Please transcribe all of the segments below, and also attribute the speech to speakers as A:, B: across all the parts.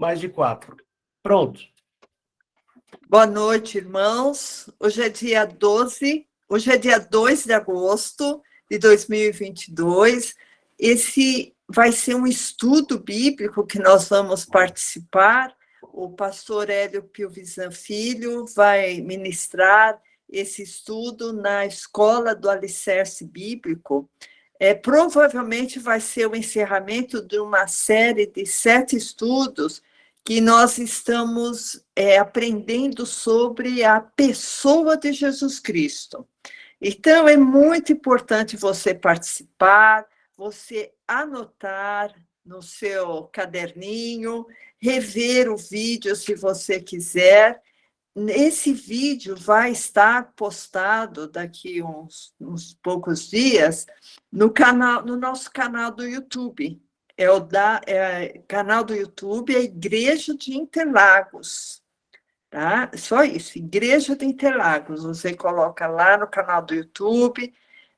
A: Mais de 4. Pronto.
B: Boa noite, irmãos. Hoje é dia 12, hoje é dia 2 de agosto de 2022. Esse vai ser um estudo bíblico que nós vamos participar. O pastor Hélio Pilvisan Filho vai ministrar esse estudo na Escola do Alicerce Bíblico. Provavelmente vai ser o encerramento de uma série de 7 estudos que nós estamos aprendendo sobre a pessoa de Jesus Cristo. Então, é muito importante você participar, você anotar no seu caderninho, rever o vídeo se você quiser. Esse vídeo vai estar postado daqui uns poucos dias no nosso canal do YouTube. Canal do YouTube é Igreja de Interlagos, tá? Só isso, Igreja de Interlagos. Você coloca lá no canal do YouTube,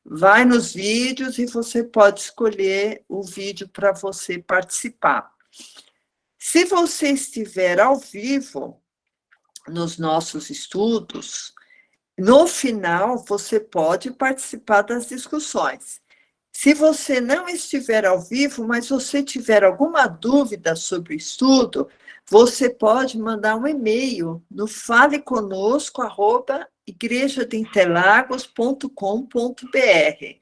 B: vai nos vídeos e você pode escolher o vídeo para você participar. Se você estiver ao vivo nos nossos estudos, no final você pode participar das discussões. Se você não estiver ao vivo, mas você tiver alguma dúvida sobre o estudo, você pode mandar um e-mail no faleconosco@igrejadeInterlagos.com.br.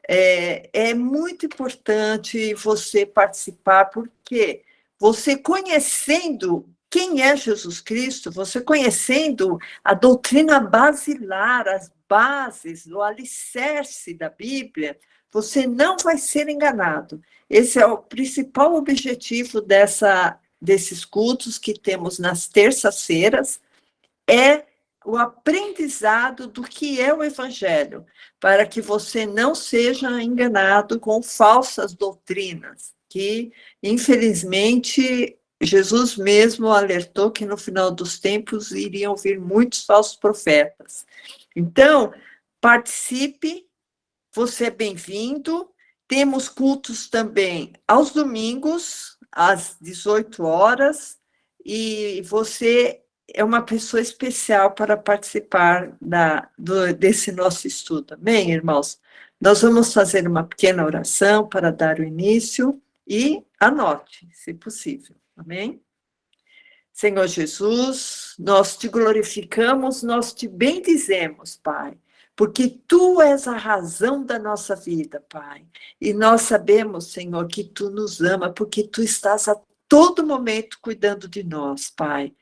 B: É muito importante você participar, porque você conhecendo quem é Jesus Cristo, você conhecendo a doutrina basilar, as bases, o alicerce da Bíblia, você não vai ser enganado. Esse é o principal objetivo desses cultos que temos nas terças-feiras, é o aprendizado do que é o Evangelho, para que você não seja enganado com falsas doutrinas, que, infelizmente, Jesus mesmo alertou que no final dos tempos iriam vir muitos falsos profetas. Então, participe, você é bem-vindo. Temos cultos também aos domingos, às 18 horas, e você é uma pessoa especial para participar desse nosso estudo. Amém, irmãos? Nós vamos fazer uma pequena oração para dar o início e anote, se possível. Amém? Senhor Jesus, nós te glorificamos, nós te bendizemos, Pai, porque tu és a razão da nossa vida, Pai. E nós sabemos, Senhor, que tu nos ama, porque tu estás a todo momento cuidando de nós, Pai.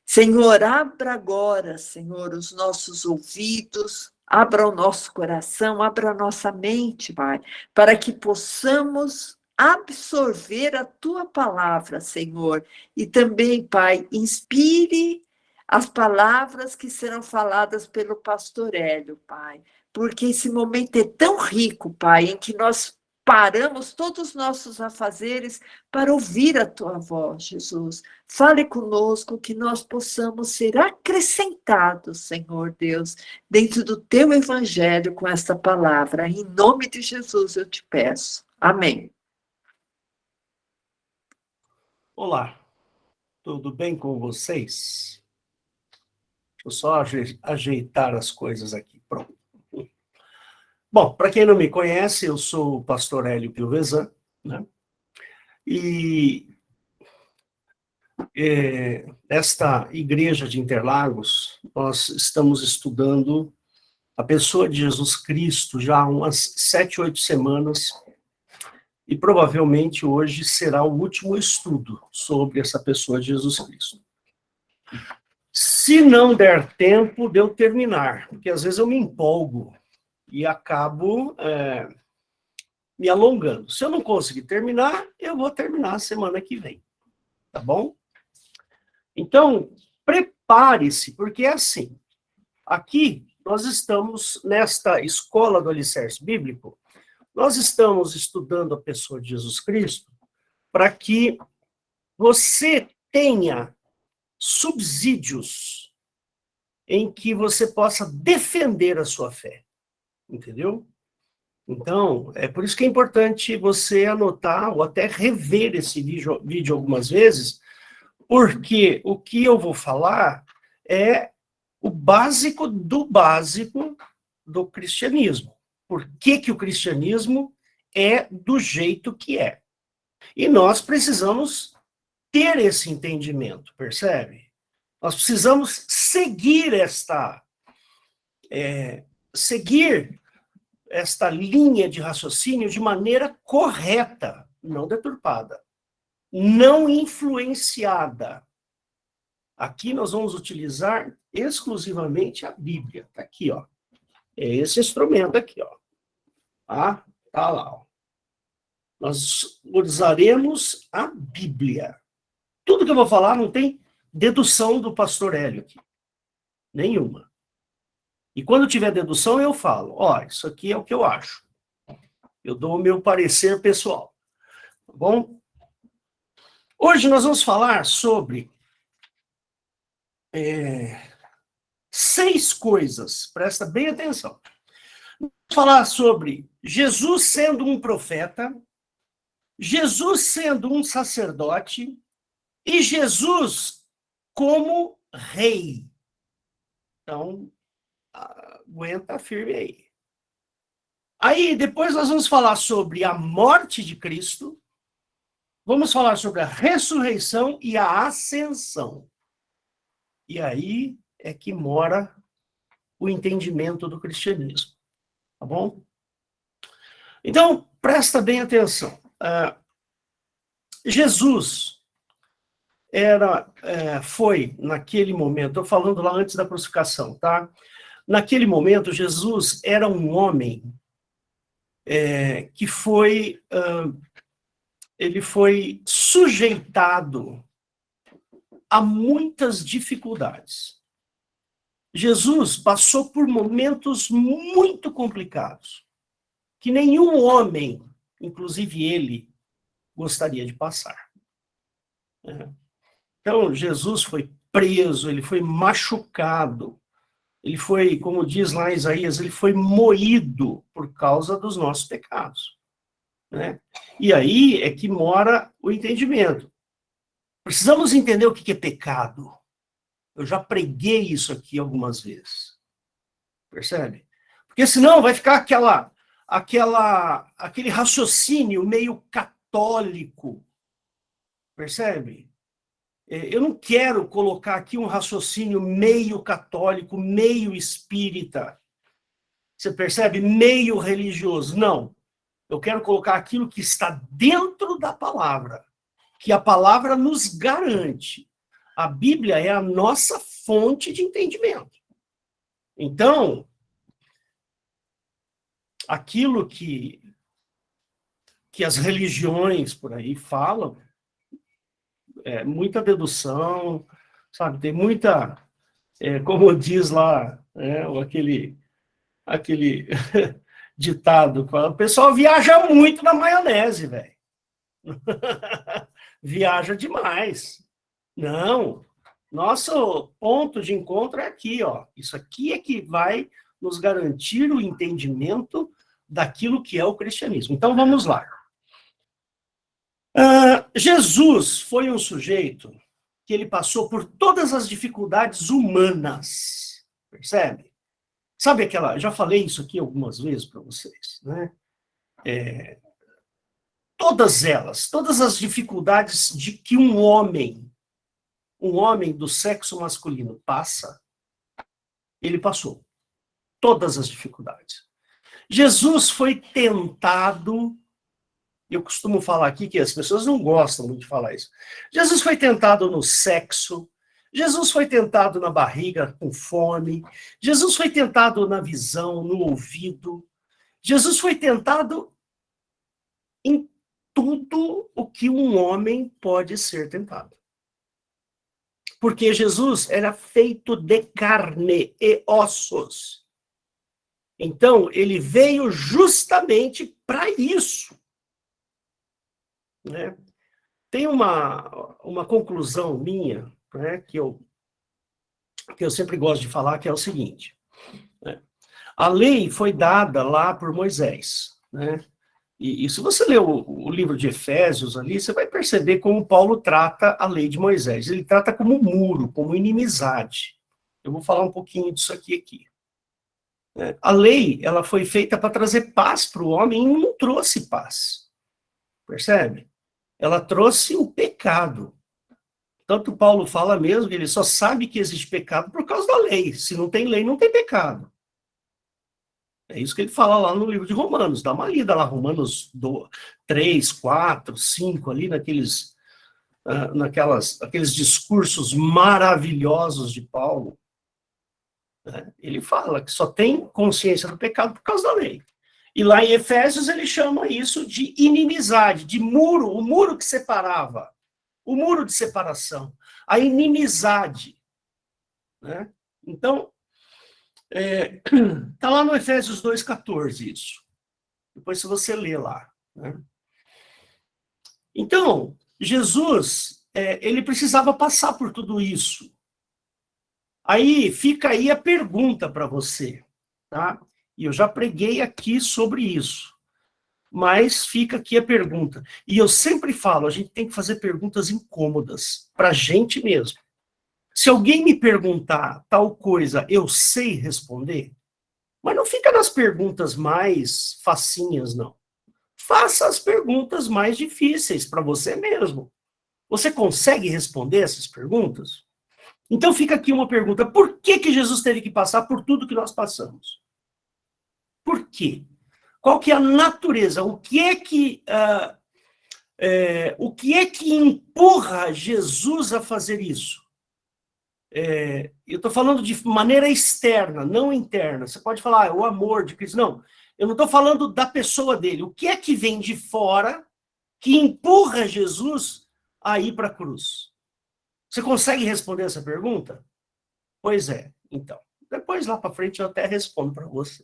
B: Senhor, abra agora, Senhor, os nossos ouvidos, abra o nosso coração, abra a nossa mente, Pai, para que possamos absorver a tua palavra, Senhor, e também, Pai, inspire as palavras que serão faladas pelo pastor Hélio, Pai, porque esse momento é tão rico, Pai, em que nós paramos todos os nossos afazeres para ouvir a tua voz, Jesus. Fale conosco, que nós possamos ser acrescentados, Senhor Deus, dentro do teu evangelho com esta palavra. Em nome de Jesus eu te peço. Amém.
A: Olá, tudo bem com vocês? Deixa eu só ajeitar as coisas aqui. Pronto. Bom, para quem não me conhece, eu sou o pastor Hélio Pilvesan, né? E esta igreja de Interlagos, nós estamos estudando a pessoa de Jesus Cristo já há umas 7, 8 semanas, e provavelmente hoje será o último estudo sobre essa pessoa de Jesus Cristo. Se não der tempo de eu terminar, porque às vezes eu me empolgo e acabo me alongando. Se eu não conseguir terminar, eu vou terminar a semana que vem, tá bom? Então, prepare-se, porque é assim, aqui nós estamos nesta escola do Alicerce Bíblico, nós estamos estudando a pessoa de Jesus Cristo para que você tenha subsídios em que você possa defender a sua fé, entendeu? Então, é por isso que é importante você anotar ou até rever esse vídeo algumas vezes, Porque o que eu vou falar é o básico do cristianismo. Por que que o cristianismo é do jeito que é? E nós precisamos ter esse entendimento, percebe? Nós precisamos seguir esta linha de raciocínio de maneira correta, não deturpada, não influenciada. Aqui nós vamos utilizar exclusivamente a Bíblia. Está aqui, ó. É esse instrumento aqui, ó. Tá lá, ó. Nós usaremos a Bíblia. Tudo que eu vou falar não tem dedução do pastor Hélio aqui. Nenhuma. E quando tiver dedução, eu falo, ó, isso aqui é o que eu acho. Eu dou o meu parecer pessoal. Tá bom? Hoje nós vamos falar sobre 6 coisas. Presta bem atenção. Vamos falar sobre Jesus sendo um profeta, Jesus sendo um sacerdote e Jesus como rei. Então, aguenta firme aí. Aí, depois nós vamos falar sobre a morte de Cristo, vamos falar sobre a ressurreição e a ascensão. E aí é que mora o entendimento do cristianismo. Tá bom? Então, presta bem atenção. Jesus foi, naquele momento, estou falando lá antes da crucificação, tá? Naquele momento, Jesus era um homem que ele foi sujeitado a muitas dificuldades. Jesus passou por momentos muito complicados, que nenhum homem, inclusive ele, gostaria de passar. Então, Jesus foi preso, ele foi machucado, ele foi, como diz lá em Isaías, ele foi moído por causa dos nossos pecados. Né? E aí é que mora o entendimento. Precisamos entender o que é pecado. Eu já preguei isso aqui algumas vezes. Percebe? Porque senão vai ficar aquele raciocínio meio católico. Percebe? Eu não quero colocar aqui um raciocínio meio católico, meio espírita. Você percebe? Meio religioso. Não. Eu quero colocar aquilo que está dentro da palavra, que a palavra nos garante. A Bíblia é a nossa fonte de entendimento. Então, aquilo que as religiões por aí falam, muita dedução, sabe? Tem muita, como diz lá, aquele ditado, o pessoal viaja muito na maionese, velho. Viaja demais. Não, nosso ponto de encontro é aqui, ó. Isso aqui é que vai nos garantir o entendimento daquilo que é o cristianismo. Então, vamos lá. Jesus foi um sujeito que ele passou por todas as dificuldades humanas, percebe? Sabe aquela... Já falei isso aqui algumas vezes para vocês, né? Todas elas, todas as dificuldades de que um homem do sexo masculino passa, ele passou. Todas as dificuldades. Jesus foi tentado, eu costumo falar aqui que as pessoas não gostam muito de falar isso. Jesus foi tentado no sexo, Jesus foi tentado na barriga com fome, Jesus foi tentado na visão, no ouvido, Jesus foi tentado em tudo o que um homem pode ser tentado. Porque Jesus era feito de carne e ossos. Então, ele veio justamente para isso. Né? Tem uma conclusão minha, né, que eu sempre gosto de falar, que é o seguinte. Né? A lei foi dada lá por Moisés. Né? E se você ler o livro de Efésios ali, você vai perceber como Paulo trata a lei de Moisés. Ele trata como muro, como inimizade. Eu vou falar um pouquinho disso aqui. A lei, ela foi feita para trazer paz para o homem e não trouxe paz. Percebe? Ela trouxe o pecado. Tanto Paulo fala mesmo que ele só sabe que existe pecado por causa da lei. Se não tem lei, não tem pecado. É isso que ele fala lá no livro de Romanos. Dá uma lida lá, Romanos 3, 4, 5, ali aqueles discursos maravilhosos de Paulo. Ele fala que só tem consciência do pecado por causa da lei. E lá em Efésios ele chama isso de inimizade, de muro, o muro que separava, o muro de separação, a inimizade. Né? Então, está lá no Efésios 2,14 isso. Depois se você lê lá. Né? Então, Jesus, ele precisava passar por tudo isso. Aí fica aí a pergunta para você, tá? E eu já preguei aqui sobre isso, mas fica aqui a pergunta. E eu sempre falo, a gente tem que fazer perguntas incômodas, para a gente mesmo. Se alguém me perguntar tal coisa, eu sei responder? Mas não fica nas perguntas mais facinhas, não. Faça as perguntas mais difíceis para você mesmo. Você consegue responder essas perguntas? Então fica aqui uma pergunta: por que Jesus teve que passar por tudo que nós passamos? Por quê? Qual que é a natureza? O que é que empurra Jesus a fazer isso? Eu estou falando de maneira externa, não interna. Você pode falar, o amor de Cristo. Não, eu não estou falando da pessoa dele. O que é que vem de fora que empurra Jesus a ir para a cruz? Você consegue responder essa pergunta? Pois é, então. Depois, lá para frente, eu até respondo para você.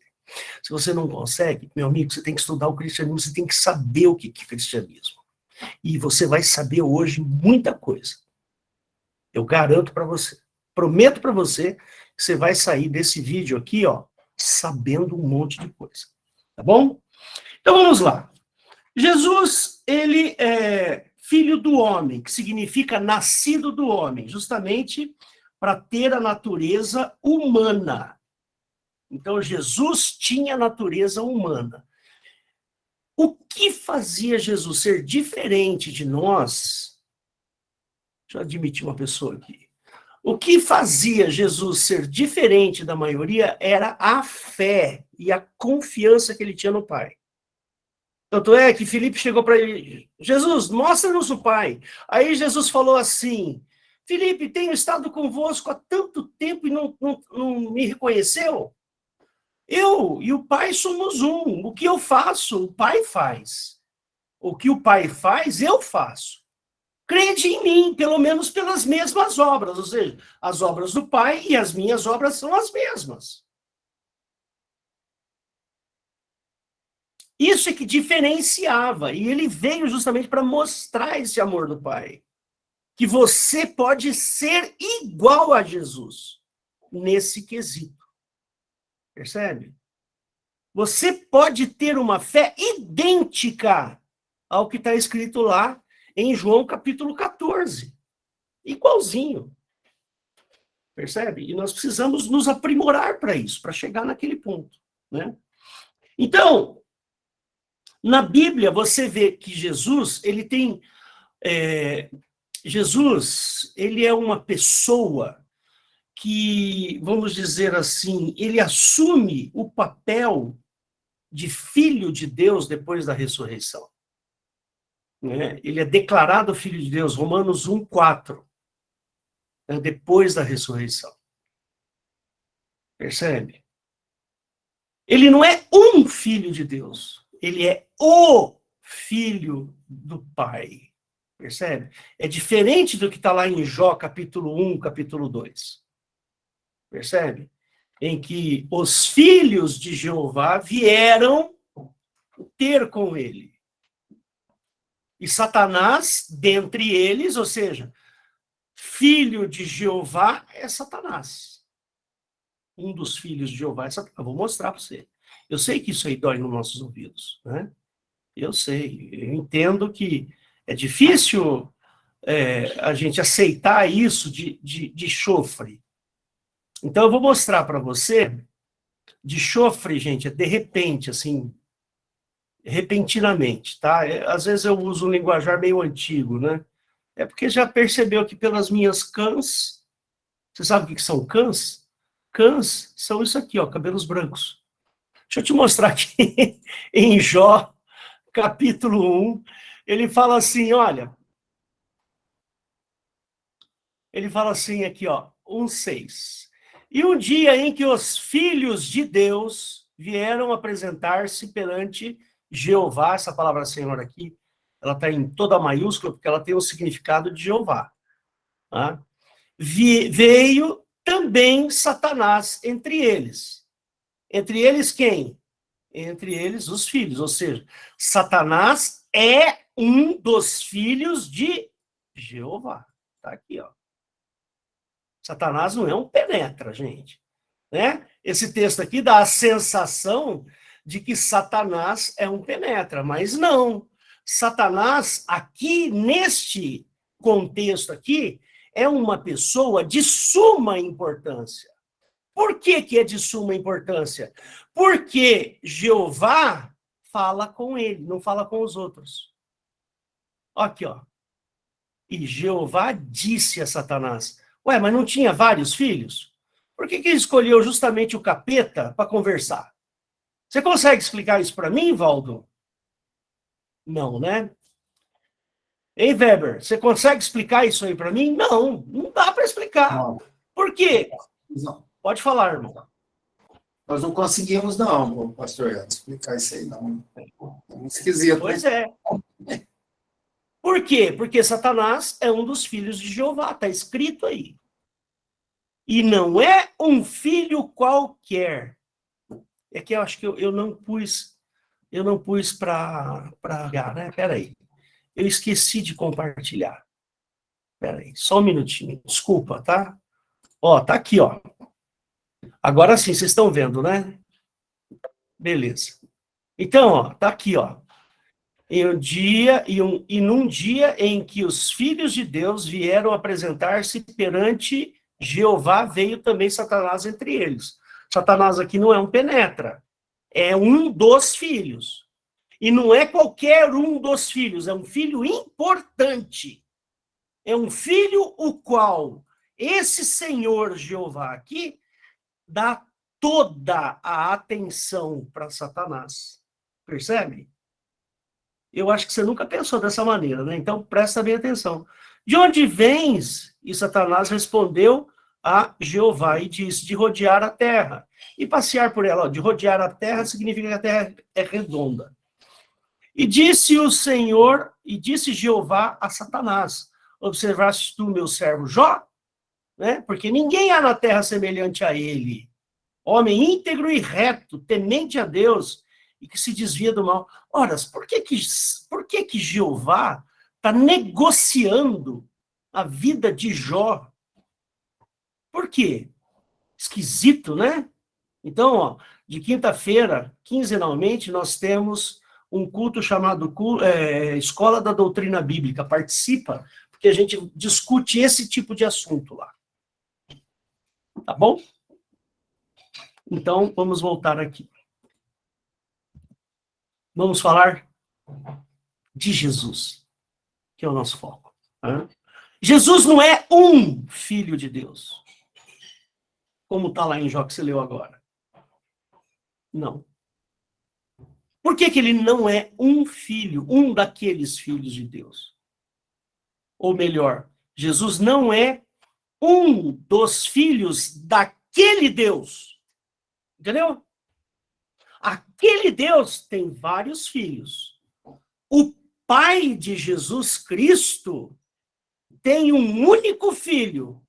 A: Se você não consegue, meu amigo, você tem que estudar o cristianismo, você tem que saber o que é cristianismo. E você vai saber hoje muita coisa. Eu garanto para você. Prometo para você que você vai sair desse vídeo aqui, ó, sabendo um monte de coisa. Tá bom? Então vamos lá. Jesus, ele é filho do homem, que significa nascido do homem, justamente para ter a natureza humana. Então, Jesus tinha a natureza humana. O que fazia Jesus ser diferente de nós? Deixa eu admitir uma pessoa aqui. O que fazia Jesus ser diferente da maioria era a fé e a confiança que ele tinha no Pai. Tanto é que Filipe chegou para ele: Jesus, mostra-nos o Pai. Aí Jesus falou assim: Filipe, tenho estado convosco há tanto tempo e não me reconheceu? Eu e o Pai somos um. O que eu faço, o Pai faz. O que o Pai faz, eu faço. Crede em mim, pelo menos pelas mesmas obras. Ou seja, as obras do Pai e as minhas obras são as mesmas. Isso é que diferenciava. E ele veio justamente para mostrar esse amor do Pai. Que você pode ser igual a Jesus nesse quesito. Percebe? Você pode ter uma fé idêntica ao que está escrito lá em João capítulo 14. Igualzinho. Percebe? E nós precisamos nos aprimorar para isso, para chegar naquele ponto. Né? Então, na Bíblia, você vê que Jesus, ele tem... Jesus, ele é uma pessoa que, vamos dizer assim, ele assume o papel de filho de Deus depois da ressurreição. Né? Ele é declarado filho de Deus, Romanos 1,4, depois da ressurreição. Percebe? Ele não é um filho de Deus, ele é o filho do Pai. Percebe? É diferente do que está lá em Jó, capítulo 1, capítulo 2. Percebe? Em que os filhos de Jeová vieram ter com ele. E Satanás, dentre eles, ou seja, filho de Jeová é Satanás. Um dos filhos de Jeová é Satanás. Eu vou mostrar para você. Eu sei que isso aí dói nos nossos ouvidos, né? Eu sei, eu entendo que é difícil a gente aceitar isso de chofre. Então, eu vou mostrar para você, de chofre, gente, é de repente, assim, repentinamente, tá? Às vezes eu uso um linguajar meio antigo, né? É porque já percebeu que pelas minhas cãs, você sabe o que são cãs? Cãs são isso aqui, ó, cabelos brancos. Deixa eu te mostrar aqui, em Jó, capítulo 1, ele fala assim, olha, ele fala assim aqui, ó, 1:6. E um dia em que os filhos de Deus vieram apresentar-se perante Jeová, essa palavra Senhor aqui, ela está em toda maiúscula, porque ela tem o significado de Jeová. Tá? Veio também Satanás entre eles. Entre eles quem? Entre eles os filhos, ou seja, Satanás é um dos filhos de Jeová. Está aqui, ó. Satanás não é um penetra, gente. Né? Esse texto aqui dá a sensação de que Satanás é um penetra, mas não. Satanás, aqui, neste contexto aqui, é uma pessoa de suma importância. Por que é de suma importância? Porque Jeová fala com ele, não fala com os outros. Aqui, ó. E Jeová disse a Satanás, ué, mas não tinha vários filhos? Por que ele escolheu justamente o capeta para conversar? Você consegue explicar isso para mim, Valdo? Não, né? Ei, Weber, você consegue explicar isso aí para mim? Não, não dá para explicar.
C: Não.
A: Por quê?
C: Não.
A: Pode falar, irmão.
C: Nós não conseguimos, não, pastor, explicar isso aí, não. É muito esquisito.
A: Pois é. Por quê? Porque Satanás é um dos filhos de Jeová, está escrito aí. E não é um filho qualquer. É que eu acho que eu não pus para né? Peraí. Eu esqueci de compartilhar. Peraí, só um minutinho. Desculpa, tá? Ó, tá aqui, ó. Agora sim, vocês estão vendo, né? Beleza. Então, ó, tá aqui, ó. E num dia em que os filhos de Deus vieram apresentar-se perante Jeová, veio também Satanás entre eles. Satanás aqui não é um penetra, é um dos filhos. E não é qualquer um dos filhos, é um filho importante. É um filho o qual esse Senhor Jeová aqui dá toda a atenção para Satanás. Percebe? Eu acho que você nunca pensou dessa maneira, né? Então, presta bem atenção. De onde vens? E Satanás respondeu a Jeová e disse, de rodear a terra e passear por ela. De rodear a terra significa que a terra é redonda. E disse o Senhor, e disse Jeová a Satanás, observaste tu, meu servo Jó? Né? Porque ninguém há na terra semelhante a ele. Homem íntegro e reto, temente a Deus, e que se desvia do mal. Ora, por que Jeová está negociando a vida de Jó? Por quê? Esquisito, né? Então, ó, de quinta-feira, quinzenalmente, nós temos um culto chamado Escola da Doutrina Bíblica. Participa, porque a gente discute esse tipo de assunto lá. Tá bom? Então, vamos voltar aqui. Vamos falar de Jesus, que é o nosso foco. Né? Jesus não é um filho de Deus, como está lá em Jó que você leu agora. Não. Por que ele não é um filho, um daqueles filhos de Deus? Ou melhor, Jesus não é um dos filhos daquele Deus. Entendeu? Aquele Deus tem vários filhos. O Pai de Jesus Cristo tem um único filho,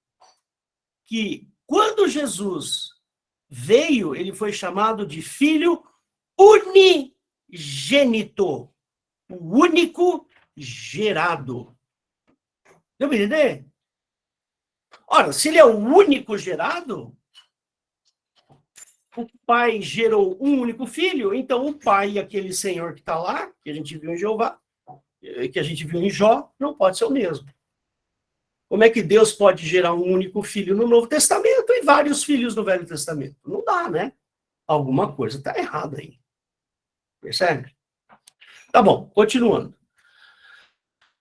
A: que quando Jesus veio, ele foi chamado de filho unigênito, o único gerado. Deu para entender? Ora, se ele é o único gerado, o pai gerou um único filho, então o pai, aquele senhor que está lá, que a gente viu em Jeová, que a gente viu em Jó, não pode ser o mesmo. Como é que Deus pode gerar um único filho no Novo Testamento e vários filhos no Velho Testamento? Não dá, né? Alguma coisa está errada aí. Percebe? Tá bom, continuando.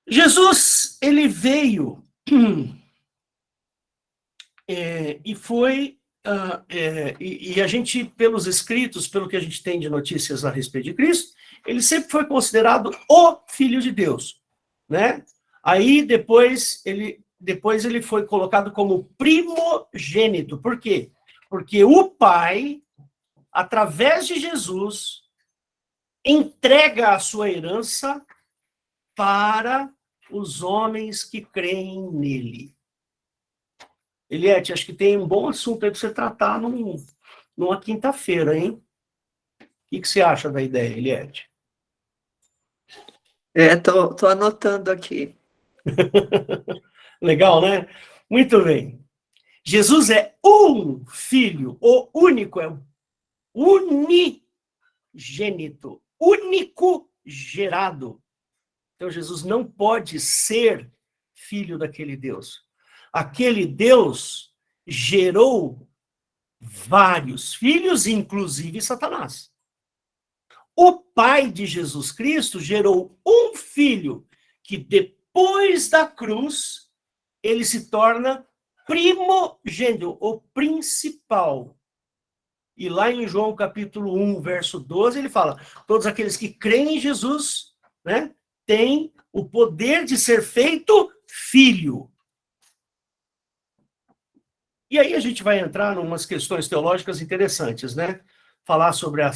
A: Jesus, ele veio e foi... e a gente, pelos escritos, pelo que a gente tem de notícias a respeito de Cristo, ele sempre foi considerado o Filho de Deus, né? Aí, depois ele foi colocado como primogênito. Por quê? Porque o Pai, através de Jesus, entrega a sua herança para os homens que creem nele. Eliette, acho que tem um bom assunto aí para você tratar numa quinta-feira, hein? O que você acha da ideia, Eliette?
B: Tô anotando aqui.
A: Legal, né? Muito bem. Jesus é um filho, o único, é o unigênito, único gerado. Então, Jesus não pode ser filho daquele Deus. Aquele Deus gerou vários filhos, inclusive Satanás. O Pai de Jesus Cristo gerou um filho que, depois da cruz, ele se torna primogênito, o principal. E lá em João capítulo 1, verso 12, ele fala, todos aqueles que creem em Jesus, né, têm o poder de ser feito filho. E aí a gente vai entrar em umas questões teológicas interessantes, né? Falar sobre a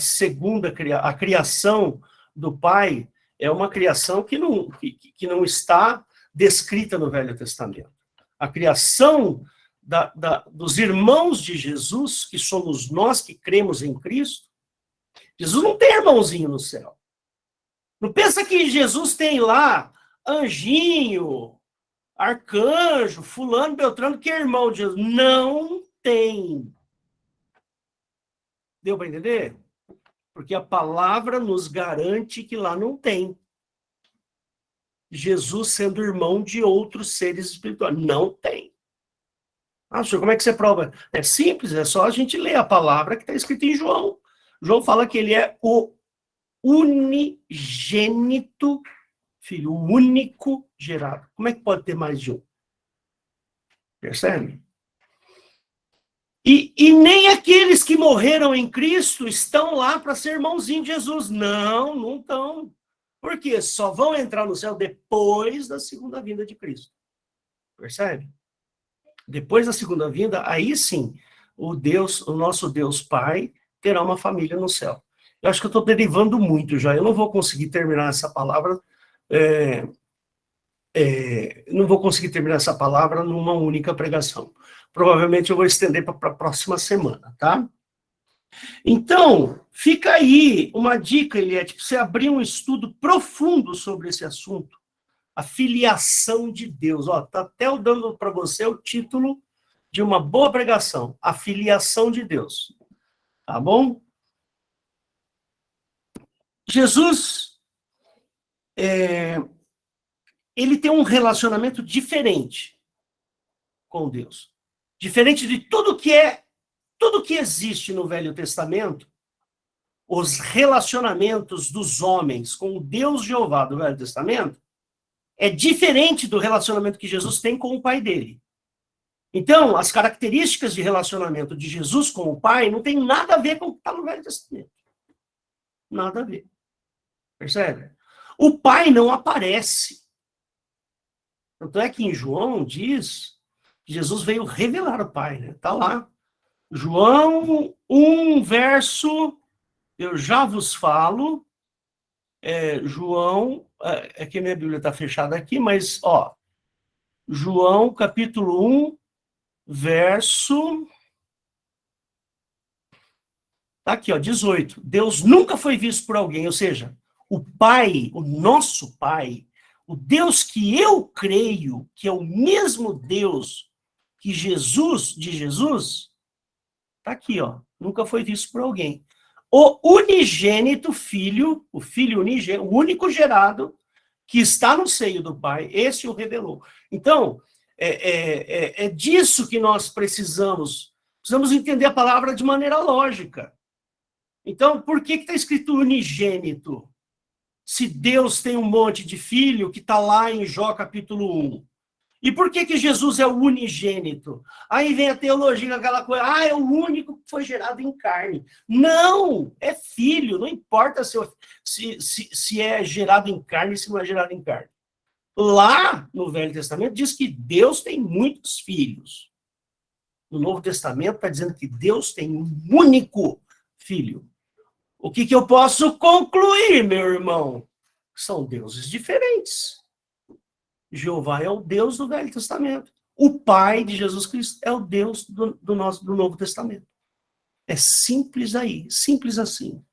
A: a criação do Pai é uma criação que não está descrita no Velho Testamento. A criação dos irmãos de Jesus, que somos nós que cremos em Cristo, Jesus não tem irmãozinho no céu. Não pensa que Jesus tem lá anjinho, arcanjo, fulano, beltrano, que é irmão de Jesus. Não tem. Deu para entender? Porque a palavra nos garante que lá não tem. Jesus sendo irmão de outros seres espirituais. Não tem. Ah, senhor, como é que você prova? É simples, é só a gente ler a palavra que está escrita em João. João fala que ele é o unigênito filho, o único gerado. Como é que pode ter mais de um? Percebe? E nem aqueles que morreram em Cristo estão lá para ser irmãozinho de Jesus. Não, não estão. Por quê? Só vão entrar no céu depois da segunda vinda de Cristo. Percebe? Depois da segunda vinda, aí sim, o nosso Deus Pai, terá uma família no céu. Eu acho que eu estou derivando muito já. Eu não vou conseguir terminar essa palavra. Não vou conseguir terminar essa palavra numa única pregação. Provavelmente eu vou estender para a próxima semana, tá? Então, fica aí uma dica, Eliette, para você abrir um estudo profundo sobre esse assunto. A filiação de Deus. Ó, tá até eu dando para você o título de uma boa pregação. A filiação de Deus. Tá bom? Jesus, ele tem um relacionamento diferente com Deus. Diferente de tudo que existe no Velho Testamento, os relacionamentos dos homens com o Deus Jeová do Velho Testamento é diferente do relacionamento que Jesus tem com o Pai dele. Então, as características de relacionamento de Jesus com o Pai não tem nada a ver com o que está no Velho Testamento. Nada a ver. Percebe? O Pai não aparece. Tanto é que em João diz que Jesus veio revelar o Pai, né? Está lá. João 1, verso, eu já vos falo, João, é que minha Bíblia está fechada aqui, mas, ó, João, capítulo 1, verso, tá aqui, ó, 18. Deus nunca foi visto por alguém, ou seja, o Pai, o nosso Pai, o Deus que eu creio, que é o mesmo Deus que de Jesus, está Está aqui, ó. Nunca foi visto por alguém. O unigênito filho, o filho unigênito, o único gerado, que está no seio do Pai, esse o revelou. Então, é disso que nós precisamos. Precisamos entender a palavra de maneira lógica. Então, por que está escrito unigênito? Se Deus tem um monte de filho, que está lá em Jó capítulo 1. E por que Jesus é o unigênito? Aí vem a teologia, aquela coisa, é o único que foi gerado em carne. Não, é filho, não importa se é gerado em carne, se não é gerado em carne. Lá no Velho Testamento diz que Deus tem muitos filhos. No Novo Testamento está dizendo que Deus tem um único filho. O que eu posso concluir, meu irmão? São deuses diferentes. Jeová é o Deus do Velho Testamento. O Pai de Jesus Cristo é o Deus do Novo Testamento. É simples aí, simples assim.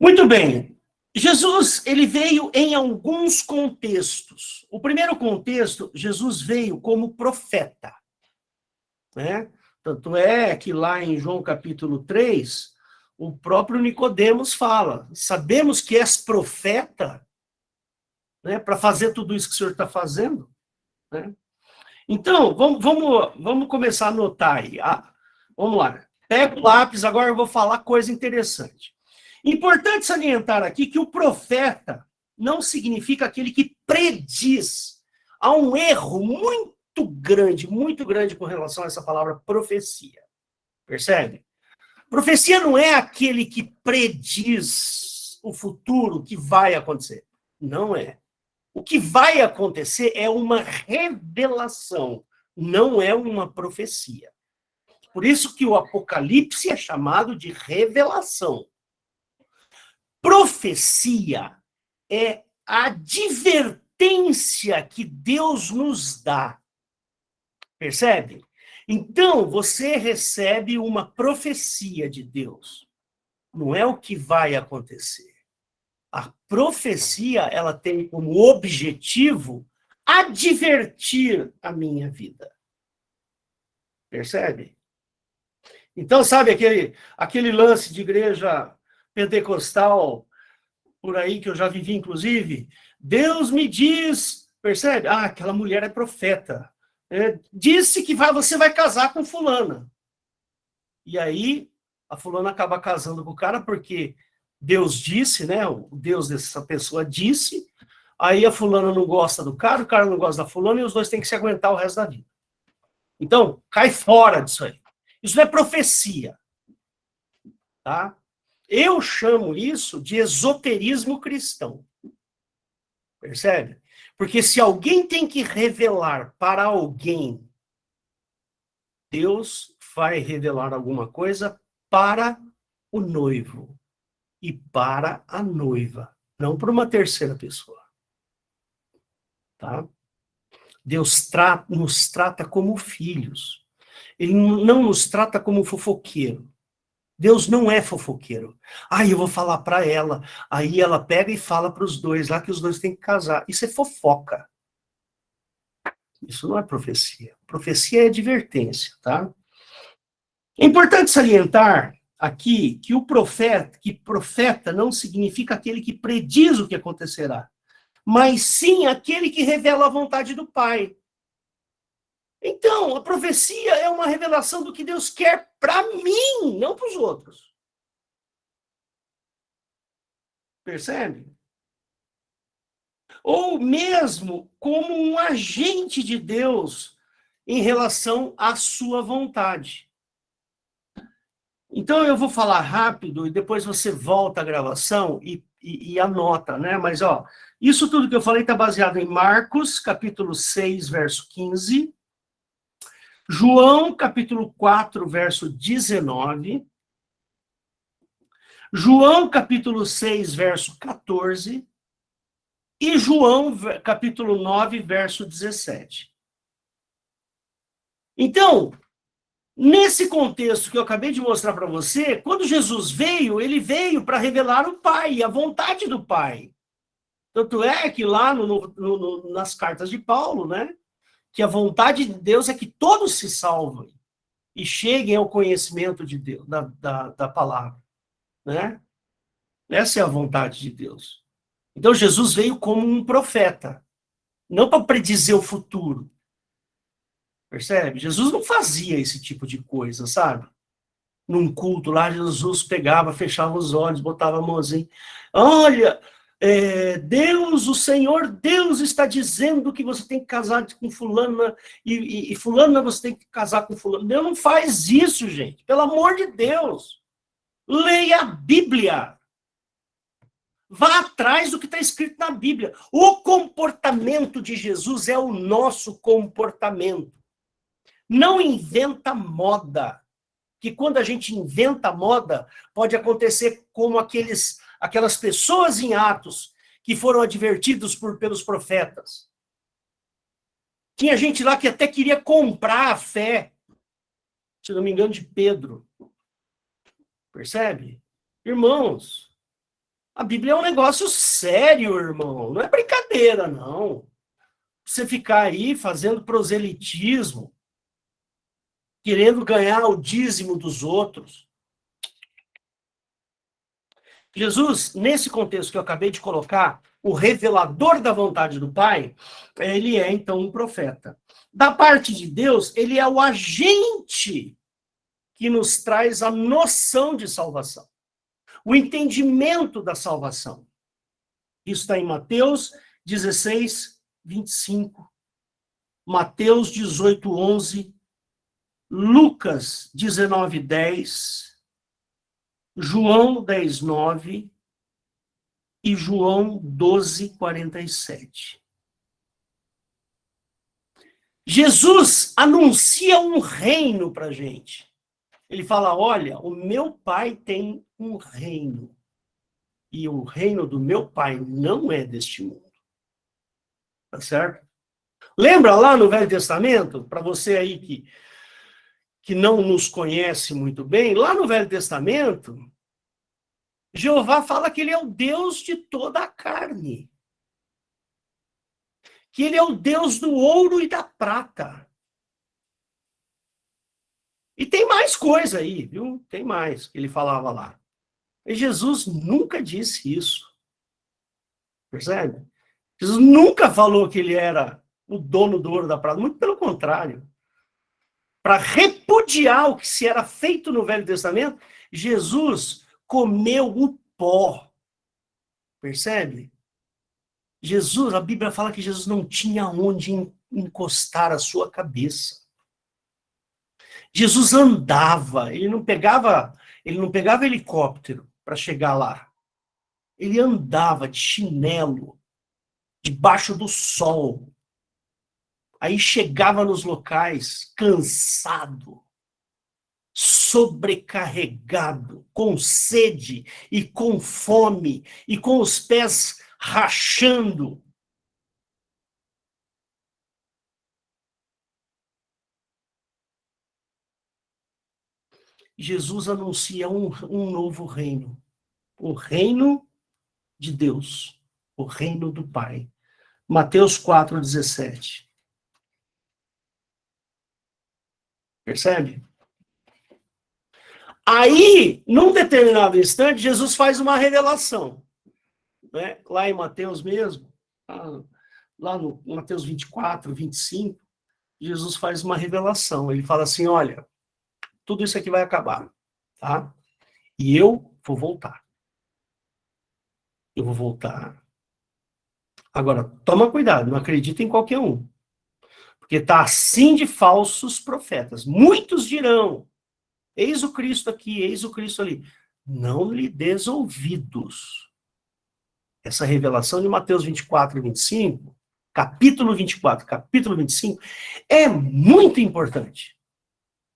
A: Muito bem. Jesus, ele veio em alguns contextos. O primeiro contexto, Jesus veio como profeta. Né? Tanto é que lá em João capítulo 3, o próprio Nicodemos fala, sabemos que és profeta, né, para fazer tudo isso que o senhor está fazendo. Né? Então, vamos começar a anotar aí. Vamos lá. Pega o lápis, agora eu vou falar coisa interessante. Importante salientar aqui que o profeta não significa aquele que prediz. Há um erro muito grande com relação a essa palavra profecia. Percebe? Profecia não é aquele que prediz o futuro que vai acontecer. Não é. O que vai acontecer é uma revelação, não é uma profecia. Por isso que o Apocalipse é chamado de revelação. Profecia é a advertência que Deus nos dá. Percebe? Então, você recebe uma profecia de Deus. Não é o que vai acontecer. A profecia, ela tem como objetivo advertir a minha vida. Percebe? Então, sabe aquele lance de igreja pentecostal, por aí, que eu já vivi, inclusive? Deus me diz, percebe? Aquela mulher é profeta. Disse que você vai casar com fulana. E aí, a fulana acaba casando com o cara porque Deus disse, né? O Deus dessa pessoa disse, aí a fulana não gosta do cara, o cara não gosta da fulana, e os dois têm que se aguentar o resto da vida. Então, cai fora disso aí. Isso não é profecia. Tá? Eu chamo isso de esoterismo cristão. Percebe? Porque se alguém tem que revelar para alguém, Deus vai revelar alguma coisa para o noivo e para a noiva, não para uma terceira pessoa. Tá? Deus nos trata como filhos. Ele não nos trata como fofoqueiro. Deus não é fofoqueiro. Eu vou falar para ela. Aí ela pega e fala para os dois lá que os dois têm que casar. Isso é fofoca. Isso não é profecia. Profecia é advertência, tá? É importante salientar aqui que profeta não significa aquele que prediz o que acontecerá, mas sim aquele que revela a vontade do Pai. Então, a profecia é uma revelação do que Deus quer para mim, não para os outros. Percebe? Ou mesmo como um agente de Deus em relação à sua vontade. Então, eu vou falar rápido e depois você volta à gravação e anota, né? Mas, isso tudo que eu falei está baseado em Marcos, capítulo 6, verso 15, João, capítulo 4, verso 19, João, capítulo 6, verso 14, e João, capítulo 9, verso 17. Então, nesse contexto que eu acabei de mostrar para você, quando Jesus veio, ele veio para revelar o Pai, a vontade do Pai. Tanto é que lá nas cartas de Paulo, né, que a vontade de Deus é que todos se salvem e cheguem ao conhecimento de Deus, da palavra, né? Essa é a vontade de Deus. Então, Jesus veio como um profeta, não para predizer o futuro. Percebe? Jesus não fazia esse tipo de coisa, sabe? Num culto lá, Jesus pegava, fechava os olhos, botava a mãozinha. Olha, Deus, o Senhor Deus está dizendo que você tem que casar com fulana, e fulana você tem que casar com fulano. Deus não faz isso, gente. Pelo amor de Deus. Leia a Bíblia. Vá atrás do que está escrito na Bíblia. O comportamento de Jesus é o nosso comportamento. Não inventa moda. Que quando a gente inventa moda, pode acontecer como aquelas pessoas em Atos que foram advertidos pelos profetas. Tinha gente lá que até queria comprar a fé, se não me engano, de Pedro. Percebe? Irmãos, a Bíblia é um negócio sério, irmão. Não é brincadeira, não. Você ficar aí fazendo proselitismo, querendo ganhar o dízimo dos outros. Jesus, nesse contexto que eu acabei de colocar, o revelador da vontade do Pai, ele é, então, um profeta. Da parte de Deus, ele é o agente que nos traz a noção de salvação, o entendimento da salvação. Isso está em Mateus 16, 25, Mateus 18, 11, Lucas 19, 10, João 10, 9 e João 12, 47. Jesus anuncia um reino para a gente. Ele fala, olha, o meu pai tem um reino. E o reino do meu pai não é deste mundo. Tá certo? Lembra lá no Velho Testamento, para você aí que não nos conhece muito bem, lá no Velho Testamento, Jeová fala que ele é o Deus de toda a carne. Que ele é o Deus do ouro e da prata. E tem mais coisa aí, viu? Tem mais que ele falava lá. E Jesus nunca disse isso. Percebe? Jesus nunca falou que ele era o dono do ouro e da prata. Muito pelo contrário. Para repudiar o que se era feito no Velho Testamento, Jesus comeu o pó. Percebe? Jesus, a Bíblia fala que Jesus não tinha onde encostar a sua cabeça. Jesus andava, ele não pegava helicóptero para chegar lá. Ele andava de chinelo, debaixo do sol. Aí chegava nos locais cansado, sobrecarregado, com sede e com fome, e com os pés rachando. Jesus anuncia um novo reino. O reino de Deus. O reino do Pai. Mateus 4,17. Percebe? Aí, num determinado instante, Jesus faz uma revelação. Né? Lá em Mateus mesmo, lá no Mateus 24, 25, Jesus faz uma revelação. Ele fala assim, olha, tudo isso aqui vai acabar, tá? E eu vou voltar. Eu vou voltar. Agora, toma cuidado, não acredita em qualquer um. Porque está assim de falsos profetas. Muitos dirão, eis o Cristo aqui, eis o Cristo ali. Não lhe des ouvidos. Essa revelação de Mateus 24 e 25, capítulo 24, capítulo 25, é muito importante.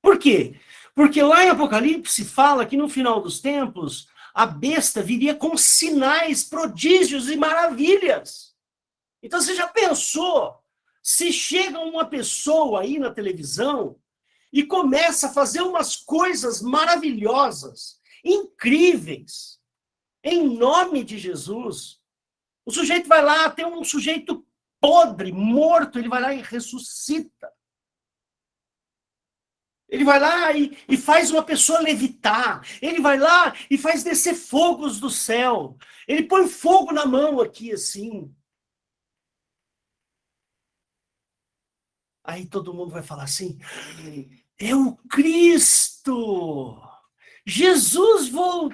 A: Por quê? Porque lá em Apocalipse fala que no final dos tempos, a besta viria com sinais, prodígios e maravilhas. Então você já pensou, se chega uma pessoa aí na televisão e começa a fazer umas coisas maravilhosas, incríveis, em nome de Jesus, o sujeito vai lá, tem um sujeito podre, morto, ele vai lá e ressuscita. Ele vai lá e faz uma pessoa levitar. Ele vai lá e faz descer fogos do céu. Ele põe fogo na mão aqui, assim. Aí todo mundo vai falar assim, é o Cristo! Jesus voltou!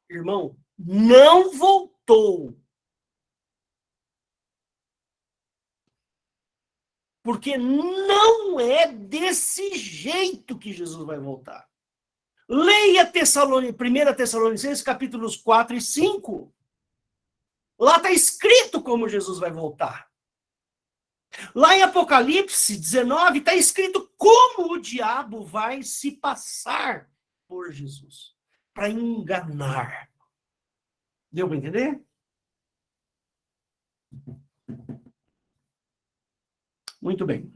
A: Irmão, não voltou. Porque não é desse jeito que Jesus vai voltar. Leia 1 Tessalonicenses, capítulos 4 e 5. Lá está escrito como Jesus vai voltar. Lá em Apocalipse 19, está escrito como o diabo vai se passar por Jesus. Para enganar. Deu para entender? Muito bem.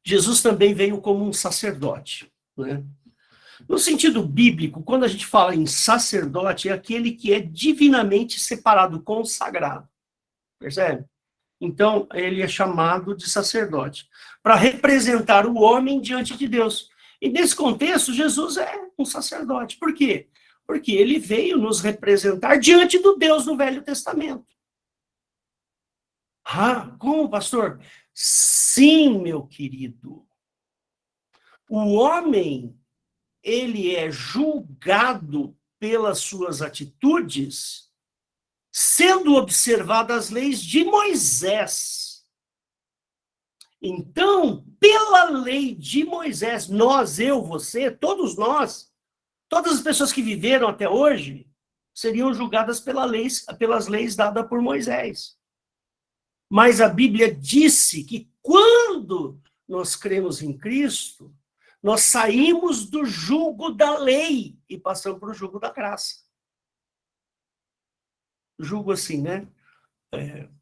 A: Jesus também veio como um sacerdote, né? No sentido bíblico, quando a gente fala em sacerdote, é aquele que é divinamente separado, consagrado. Percebe? Então, ele é chamado de sacerdote, para representar o homem diante de Deus. E nesse contexto, Jesus é um sacerdote. Por quê? Porque ele veio nos representar diante do Deus do Velho Testamento. Ah, como, pastor? Sim, meu querido. O homem, ele é julgado pelas suas atitudes, sendo observadas as leis de Moisés. Então, pela lei de Moisés, nós, eu, você, todos nós, todas as pessoas que viveram até hoje, seriam julgadas pelas leis dadas por Moisés. Mas a Bíblia disse que quando nós cremos em Cristo, nós saímos do jugo da lei e passamos para o jugo da graça. Jugo assim, né?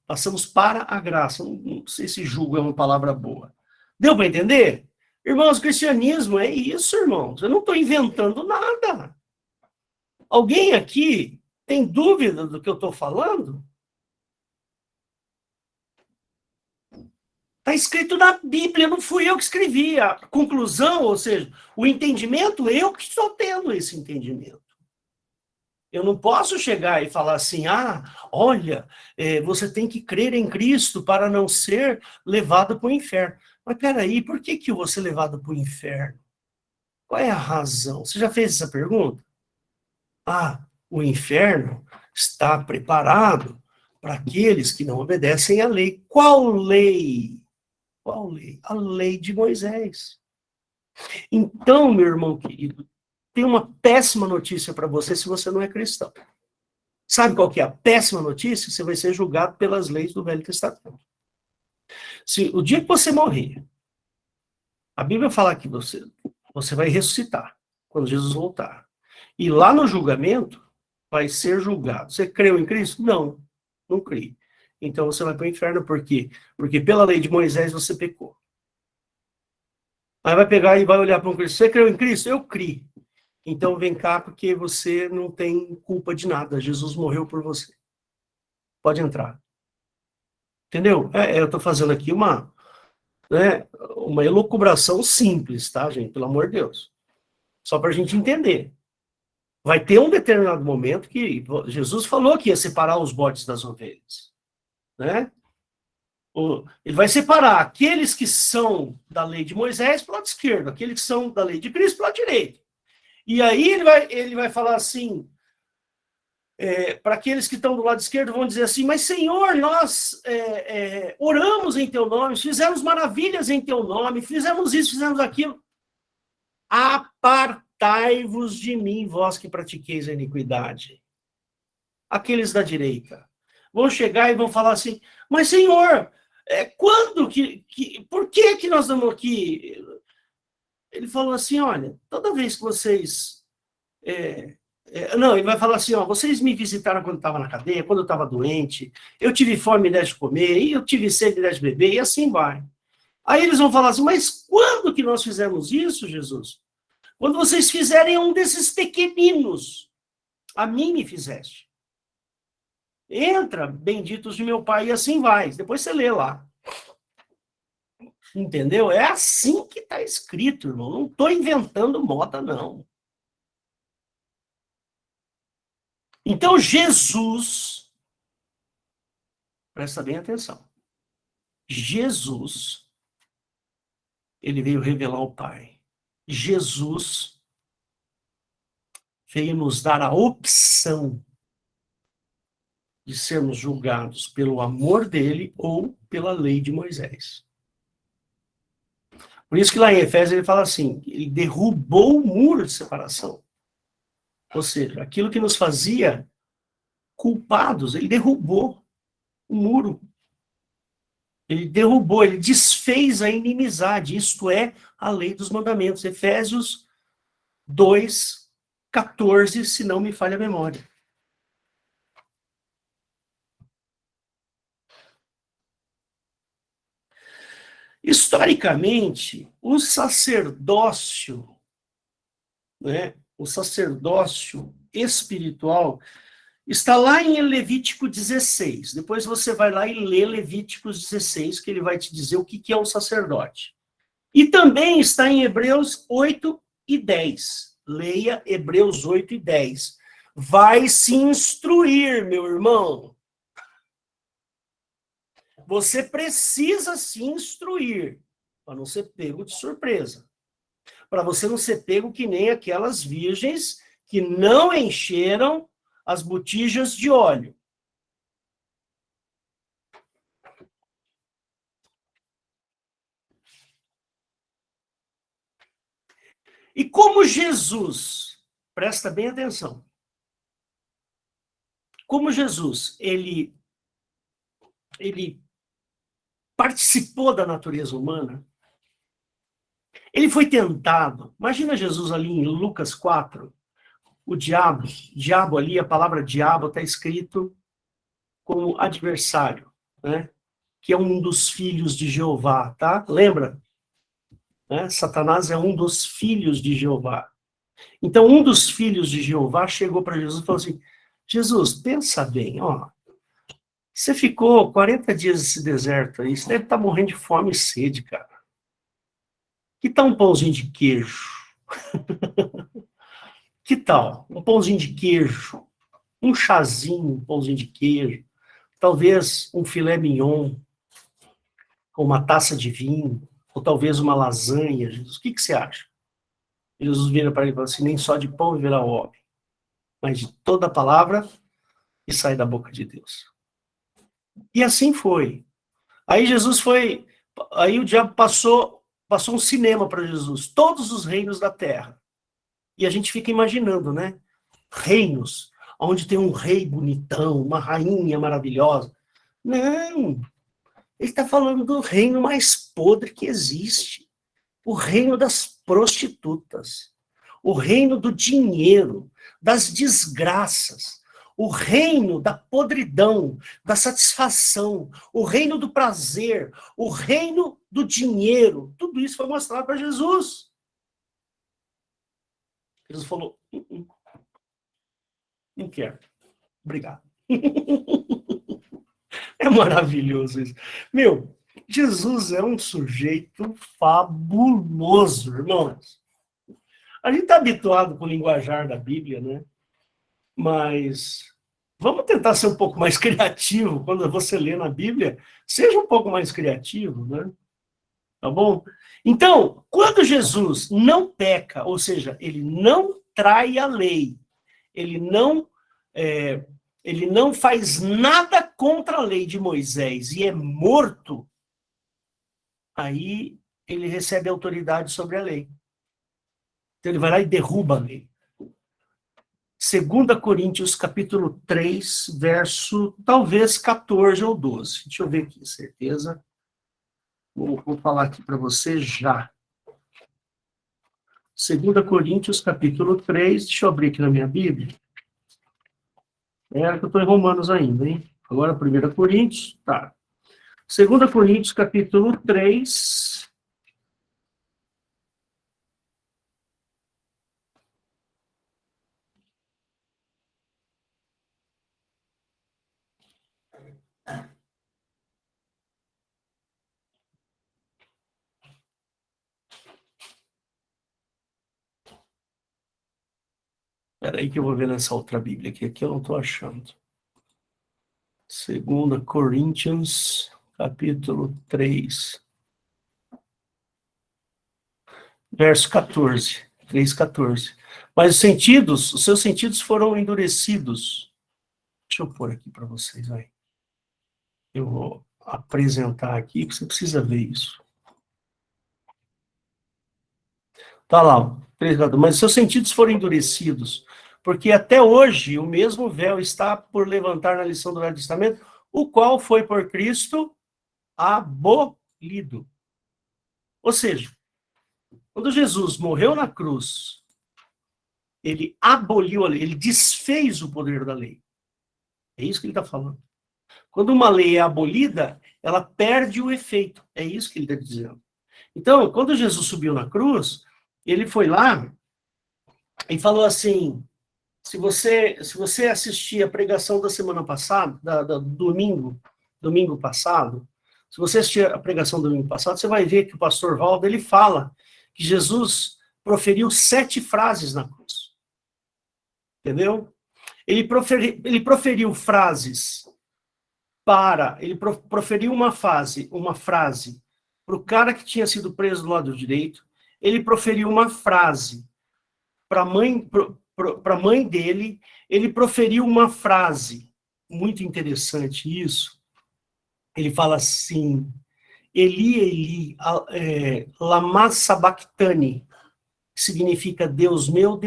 A: Passamos para a graça. Não sei se jugo é uma palavra boa. Deu para entender? Irmãos, o cristianismo é isso, irmãos. Eu não estou inventando nada. Alguém aqui tem dúvida do que eu estou falando? Está escrito na Bíblia, não fui eu que escrevi. A conclusão, ou seja, o entendimento, eu que estou tendo esse entendimento. Eu não posso chegar e falar assim, olha, você tem que crer em Cristo para não ser levado para o inferno. Mas peraí, por que eu vou ser levado para o inferno? Qual é a razão? Você já fez essa pergunta? O inferno está preparado para aqueles que não obedecem à lei. Qual lei? Qual lei? A lei de Moisés. Então, meu irmão querido, tem uma péssima notícia para você se você não é cristão. Sabe qual que é a péssima notícia? Você vai ser julgado pelas leis do Velho Testamento. Se o dia que você morrer, a Bíblia fala que você vai ressuscitar quando Jesus voltar. E lá no julgamento, vai ser julgado. Você creu em Cristo? Não, não criei. Então você vai para o inferno, por quê? Porque pela lei de Moisés você pecou. Aí vai pegar e vai olhar para um Cristo. Você creu em Cristo? Eu criei. Então vem cá, porque você não tem culpa de nada. Jesus morreu por você. Pode entrar. Entendeu? Eu estou fazendo aqui uma elucubração simples, tá, gente? Pelo amor de Deus. Só para a gente entender. Vai ter um determinado momento que Jesus falou que ia separar os bodes das ovelhas. Né? Ele vai separar aqueles que são da lei de Moisés para o lado esquerdo, aqueles que são da lei de Cristo para o lado direito. E aí ele vai falar assim, para aqueles que estão do lado esquerdo, vão dizer assim, mas Senhor, nós oramos em teu nome, fizemos maravilhas em teu nome, fizemos isso, fizemos aquilo. Apartai-vos de mim, vós que pratiqueis a iniquidade. Aqueles da direita vão chegar e vão falar assim, mas Senhor, quando por que nós estamos aqui? Ele falou assim, olha, toda vez que vocês... ele vai falar assim, vocês me visitaram quando eu estava na cadeia, quando eu estava doente, eu tive fome e dez de comer, e eu tive sede e dez de beber, e assim vai. Aí eles vão falar assim, mas quando que nós fizemos isso, Jesus? Quando vocês fizerem um desses pequeninos, a mim me fizeste. Entra, benditos de meu Pai, e assim vai. Depois você lê lá. Entendeu? É assim que está escrito, irmão. Não estou inventando moda, não. Então, Jesus, presta bem atenção. Jesus, ele veio revelar o Pai. Jesus veio nos dar a opção de sermos julgados pelo amor dele ou pela lei de Moisés. Por isso que lá em Efésios ele fala assim, ele derrubou o muro de separação. Ou seja, aquilo que nos fazia culpados, ele derrubou o muro. Ele derrubou, ele desfez a inimizade, isto é, a lei dos mandamentos. Efésios 2, 14, se não me falha a memória. Historicamente, o sacerdócio, né, o sacerdócio espiritual, está lá em Levítico 16. Depois você vai lá e lê Levíticos 16, que ele vai te dizer o que é um sacerdote. E também está em Hebreus 8 e 10. Leia Hebreus 8 e 10. Vai se instruir, meu irmão. Você precisa se instruir, para não ser pego de surpresa. Para você não ser pego que nem aquelas virgens que não encheram as botijas de óleo. E como Jesus, presta bem atenção, como Jesus, ele participou da natureza humana, ele foi tentado. Imagina Jesus ali em Lucas 4, o diabo ali, a palavra diabo está escrito como adversário, né? Que é um dos filhos de Jeová, tá? Lembra? Né? Satanás é um dos filhos de Jeová. Então, um dos filhos de Jeová chegou para Jesus e falou assim, Jesus, pensa bem, ó, você ficou 40 dias nesse deserto aí, você deve estar morrendo de fome e sede, cara. Que tal um pãozinho de queijo? Que tal um pãozinho de queijo? Um chazinho, um pãozinho de queijo? Talvez um filé mignon, ou uma taça de vinho, ou talvez uma lasanha. Jesus, o que você acha? Jesus vira para ele e fala assim, nem só de pão viverá o homem, mas de toda a palavra que sai da boca de Deus. E assim foi. Aí Jesus foi, aí o diabo passou um cinema para Jesus, todos os reinos da terra. E a gente fica imaginando, né? Reinos, onde tem um rei bonitão, uma rainha maravilhosa. Não, ele está falando do reino mais podre que existe. O reino das prostitutas. O reino do dinheiro, das desgraças. O reino da podridão, da satisfação. O reino do prazer. O reino do dinheiro. Tudo isso foi mostrado para Jesus. Jesus falou, não quero. Obrigado. É maravilhoso isso. Meu, Jesus é um sujeito fabuloso, irmãos. A gente está habituado com o linguajar da Bíblia, né? Mas vamos tentar ser um pouco mais criativo quando você lê na Bíblia. Seja um pouco mais criativo, né? Tá bom? Então, quando Jesus não peca, ou seja, ele não trai a lei, ele não é, ele não faz nada contra a lei de Moisés e é morto, aí ele recebe autoridade sobre a lei. Então ele vai lá e derruba a lei. 2 Coríntios, capítulo 3, verso, talvez 14 ou 12. Deixa eu ver aqui, certeza. Vou falar aqui para você já. 2 Coríntios, capítulo 3, deixa eu abrir aqui na minha Bíblia. Que eu estou em Romanos ainda, hein? Agora 1 Coríntios, tá. 2 Coríntios, capítulo 3. Espera aí que eu vou ver nessa outra Bíblia aqui. Aqui eu não estou achando. 2 Coríntios, capítulo 3, verso 14. 3:14. Mas os seus sentidos foram endurecidos. Deixa eu pôr aqui para vocês aí. Eu vou apresentar aqui, que você precisa ver isso. Tá lá, 3:14. Mas os seus sentidos foram endurecidos, porque até hoje o mesmo véu está por levantar na lição do Velho Testamento, o qual foi por Cristo abolido. Ou seja, quando Jesus morreu na cruz, ele aboliu a lei, ele desfez o poder da lei. É isso que ele está falando. Quando uma lei é abolida, ela perde o efeito. É isso que ele está dizendo. Então, quando Jesus subiu na cruz, ele foi lá e falou assim, se você assistir a pregação da semana passada, domingo passado, se você assistir a pregação do domingo passado, você vai ver que o pastor Valdo, ele fala que Jesus proferiu 7 frases na cruz. Entendeu? Ele proferiu frases ele proferiu uma frase para o cara que tinha sido preso do lado direito, ele proferiu uma frase para a mãe dele, ele proferiu uma frase, muito interessante isso, ele fala assim, Eli, lama sabachthani, que significa Deus meu,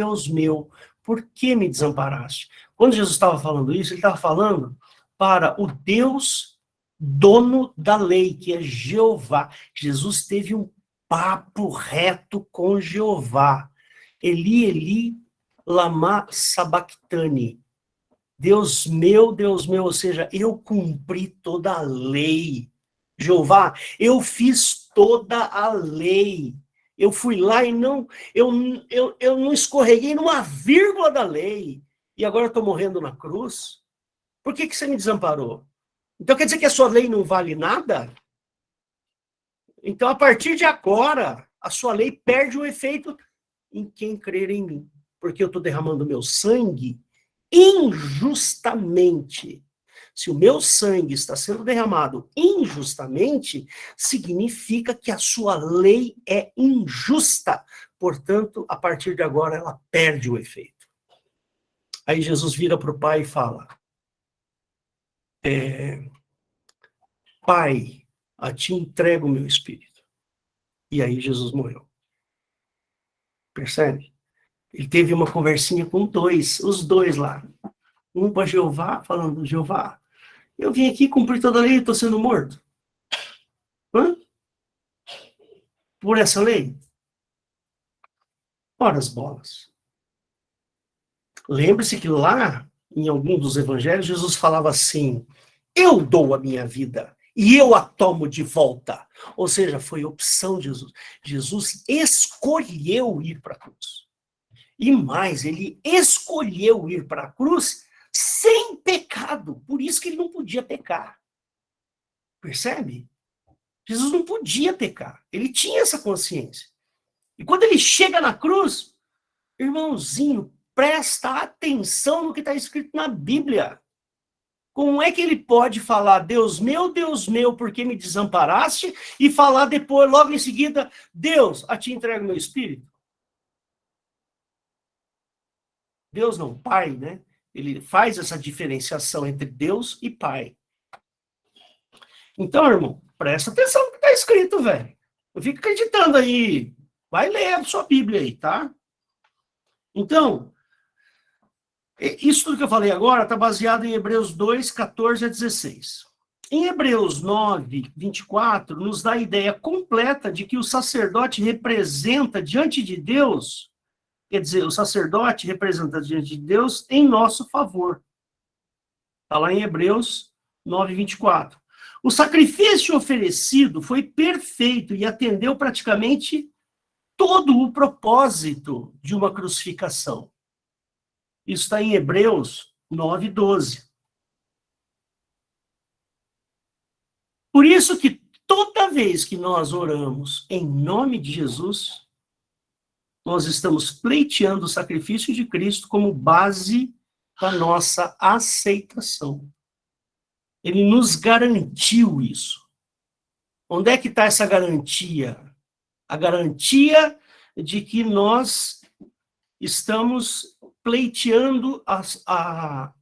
A: por que me desamparaste? Quando Jesus estava falando isso, ele estava falando para o Deus dono da lei, que é Jeová. Jesus teve um papo reto com Jeová. Eli, lama sabachthani. Deus meu, ou seja, eu cumpri toda a lei. Jeová, eu fiz toda a lei. Eu fui lá e eu não escorreguei numa vírgula da lei. E agora eu estou morrendo na cruz? Por que você me desamparou? Então quer dizer que a sua lei não vale nada? Então, a partir de agora, a sua lei perde o efeito em quem crer em mim. Porque eu estou derramando meu sangue injustamente. Se o meu sangue está sendo derramado injustamente, significa que a sua lei é injusta. Portanto, a partir de agora, ela perde o efeito. Aí Jesus vira para o pai e fala, Pai, a ti entrego o meu espírito. E aí Jesus morreu. Percebe? Ele teve uma conversinha com os dois lá. Um para Jeová, falando, Jeová, eu vim aqui cumprir toda a lei e estou sendo morto. Hã? Por essa lei? Ora as bolas. Lembre-se que lá, em algum dos evangelhos, Jesus falava assim, eu dou a minha vida e eu a tomo de volta. Ou seja, foi opção de Jesus. Jesus escolheu ir para a cruz. E mais, ele escolheu ir para a cruz sem pecado. Por isso que ele não podia pecar. Percebe? Jesus não podia pecar. Ele tinha essa consciência. E quando ele chega na cruz, irmãozinho, presta atenção no que está escrito na Bíblia. Como é que ele pode falar, Deus meu, por que me desamparaste? E falar depois, logo em seguida, Deus, a ti entrego meu espírito? Deus não, Pai, né? Ele faz essa diferenciação entre Deus e Pai. Então, irmão, presta atenção no que está escrito, velho. Não fica acreditando aí. Vai ler a sua Bíblia aí, tá? Então, isso tudo que eu falei agora está baseado em Hebreus 2, 14 a 16. Em Hebreus 9, 24, nos dá a ideia completa de que o sacerdote representa diante de Deus, quer dizer, o sacerdote representa diante de Deus em nosso favor. Está lá em Hebreus 9, 24. O sacrifício oferecido foi perfeito e atendeu praticamente todo o propósito de uma crucificação. Isso está em Hebreus 9, 12. Por isso que toda vez que nós oramos em nome de Jesus, nós estamos pleiteando o sacrifício de Cristo como base da nossa aceitação. Ele nos garantiu isso. Onde é que está essa garantia? A garantia de que nós estamos pleiteando a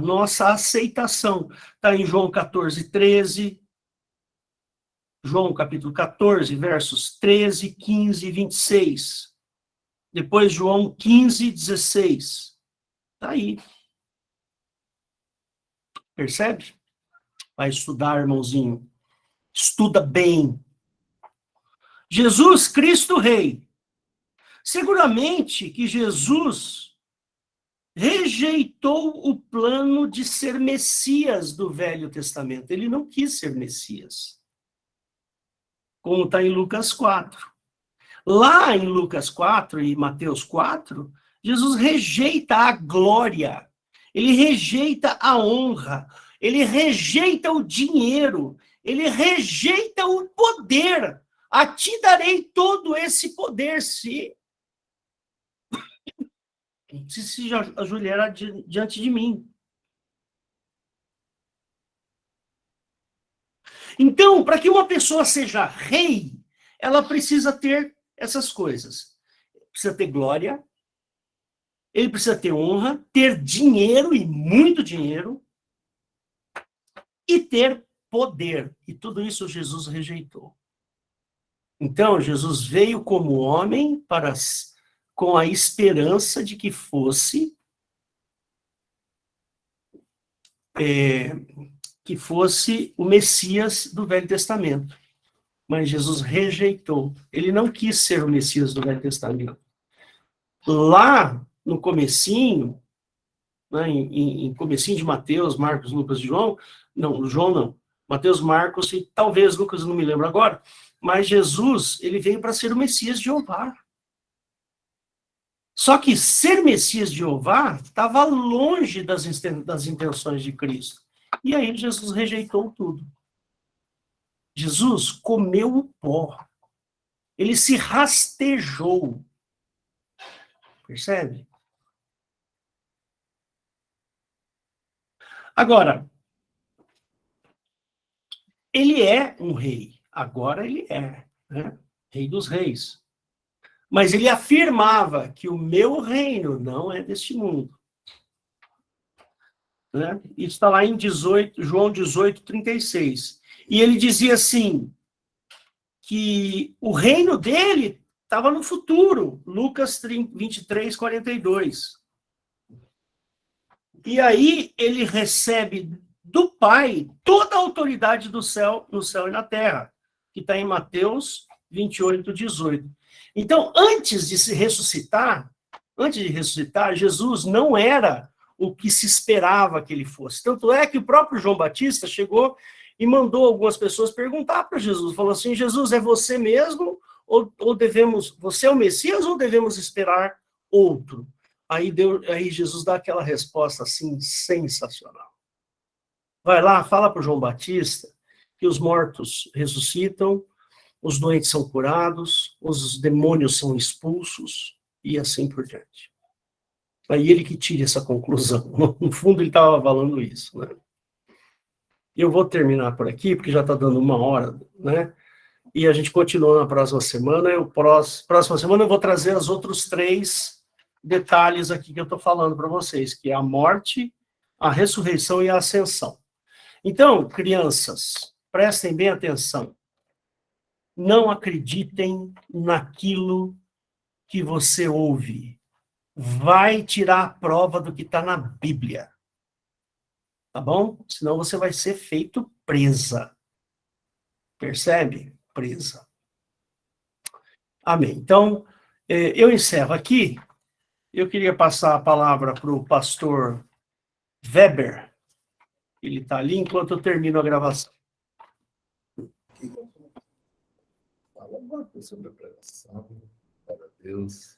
A: nossa aceitação. Está em João 14, 13, João capítulo 14, versos 13, 15 e 26. Depois João 15, 16. Está aí. Percebe? Vai estudar, irmãozinho. Estuda bem. Jesus Cristo Rei. Seguramente que Jesus rejeitou o plano de ser Messias do Velho Testamento. Ele não quis ser Messias. Como está em Lucas 4. Lá em Lucas 4 e Mateus 4, Jesus rejeita a glória, ele rejeita a honra, ele rejeita o dinheiro, ele rejeita o poder. A ti darei todo esse poder se ajoelhar diante de mim. Então, para que uma pessoa seja rei, ela precisa ter essas coisas. Precisa ter glória, ele precisa ter honra, ter dinheiro, e muito dinheiro, e ter poder. E tudo isso Jesus rejeitou. Então, Jesus veio como homem com a esperança de que fosse o Messias do Velho Testamento. Mas Jesus rejeitou. Ele não quis ser o Messias do Velho Testamento. Lá no comecinho, né, em comecinho de Mateus, Marcos, Lucas e João não, Mateus, Marcos e talvez Lucas, não me lembro agora, mas Jesus, ele veio para ser o Messias de Jeová. Só que ser Messias de Jeová estava longe das intenções de Cristo. E aí Jesus rejeitou tudo. Jesus comeu o pó. Ele se rastejou. Percebe? Agora, ele é um rei. Agora ele é, né? Rei dos reis. Mas ele afirmava que o meu reino não é deste mundo. Né? Isso está lá em João 18, 36. E ele dizia assim, que o reino dele estava no futuro. Lucas 23, 42. E aí ele recebe do Pai toda a autoridade do céu, no céu e na terra, que está em Mateus 28, 18. Então, antes de ressuscitar, Jesus não era o que se esperava que ele fosse. Tanto é que o próprio João Batista chegou e mandou algumas pessoas perguntar para Jesus. Falou assim, Jesus, é você mesmo? Ou você é o Messias ou devemos esperar outro? Aí Jesus dá aquela resposta assim, sensacional. Vai lá, fala para o João Batista que os mortos ressuscitam, os doentes são curados, os demônios são expulsos, e assim por diante. Aí ele que tira essa conclusão. No fundo, ele estava falando isso, né? Eu vou terminar por aqui, porque já está dando 1 hora, né? E a gente continua na próxima semana. Próxima semana eu vou trazer os outros 3 detalhes aqui que eu estou falando para vocês, que é a morte, a ressurreição e a ascensão. Então, crianças, prestem bem atenção. Não acreditem naquilo que você ouve. Vai tirar a prova do que está na Bíblia. Tá bom? Senão você vai ser feito presa. Percebe? Presa. Amém. Então, eu encerro aqui. Eu queria passar a palavra para o pastor Weber. Ele está ali enquanto eu termino a gravação.
C: Fala alguma coisa sobre a pregação. Glória a Deus.